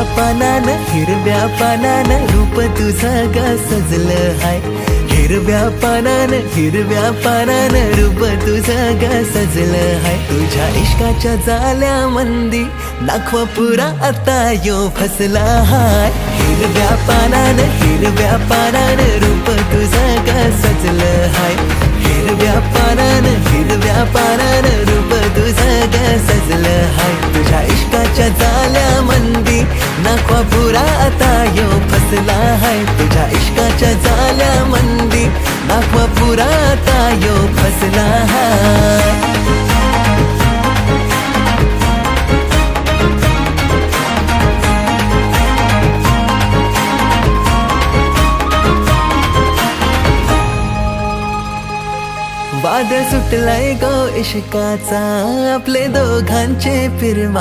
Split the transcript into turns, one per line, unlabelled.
हिरव्या पानानं रूप तुझं ग सजलं हाय. हिरव्या पानानं रूप तुझं ग सजलं हाय. तुझ्या इश्काच्या जाल्यामंदी दाखवा पुरा आता यो फसला हाय. हिरव्या पानानं रूप तुझं ग सजलं हाय. हिरव्या पानानं रूप तुझं ग सजलं हाय. तुझ्या इश्काच्या जाल्यामंदी दाखवा पुरा आता यो फसला हाय. तुझ्या इश्काच्या जाल्यामंदी दाखवा पुरा आता यो फसला हाय. वादळ सुटलाय गो इश्काचा, आपले दोघांचे फिरमा